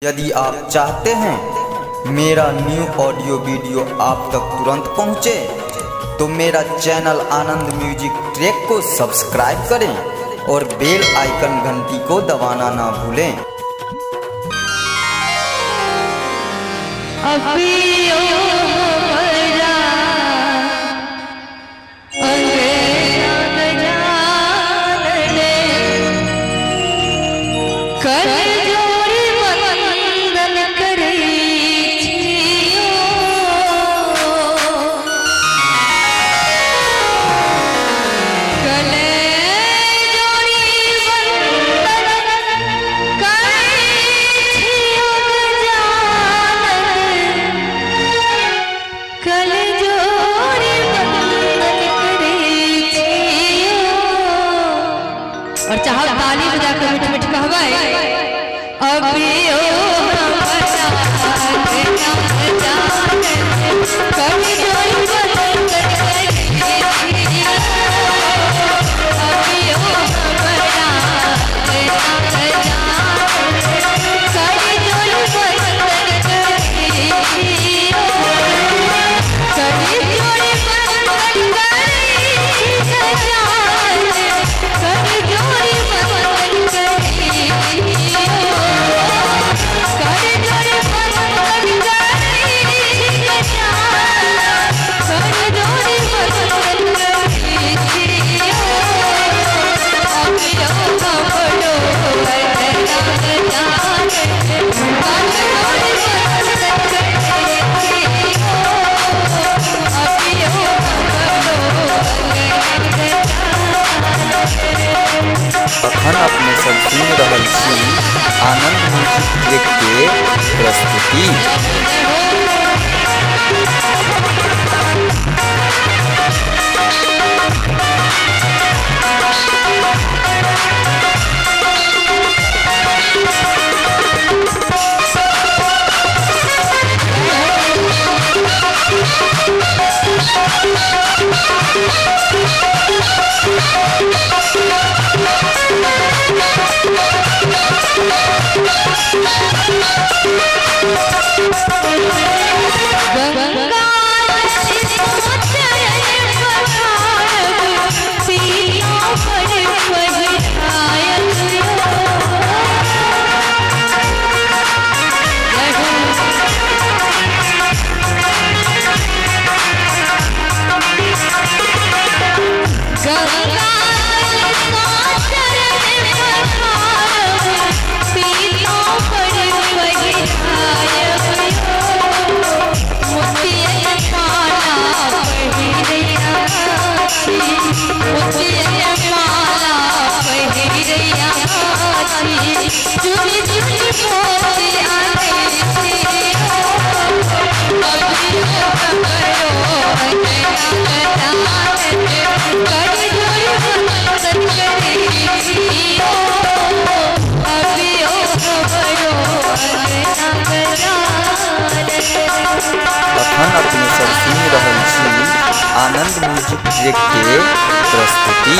यदि आप चाहते हैं मेरा न्यू ऑडियो वीडियो आप तक तुरंत पहुंचे, तो मेरा चैनल आनंद म्यूजिक ट्रैक को सब्सक्राइब करें और बेल आइकन घंटी को दबाना ना भूलें। और चाहे ताली बजा के मिठ मिठ कहबै अबियो हमरा कभी जोई बदल अबियो हमरा कभी जोई अखन अपने सब सुन रहल छी आनंद म्यूजिक ट्रैक के प्रस्तुति। अखन अपने सब सुन रहल छी आनंद म्यूजिक ट्रैक के प्रस्तुति।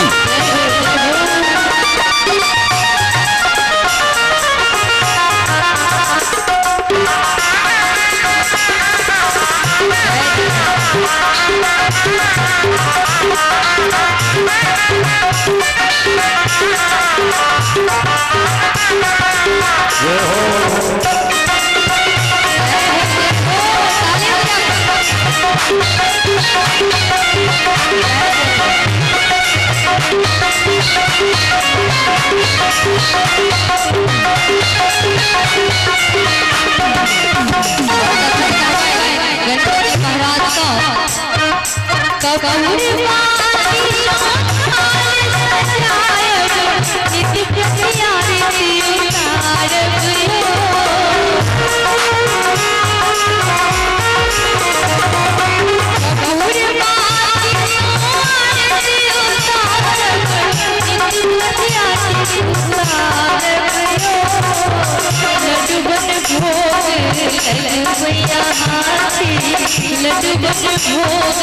भोग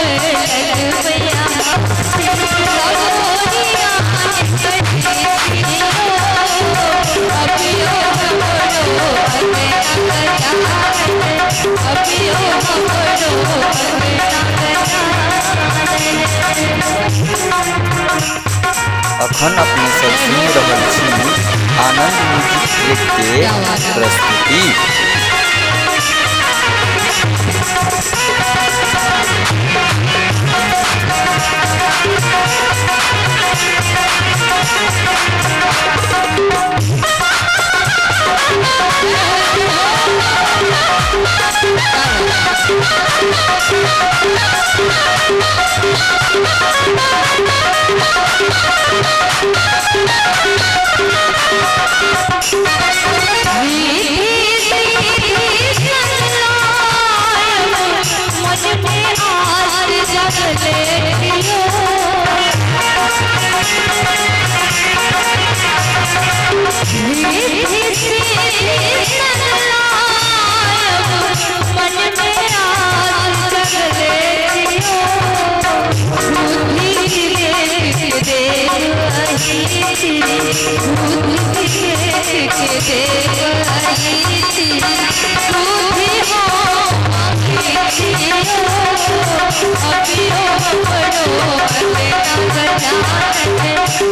अखन अपने सब सुन रहल छी आनंद म्यूजिक ट्रैक के प्रस्तुति।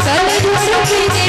कल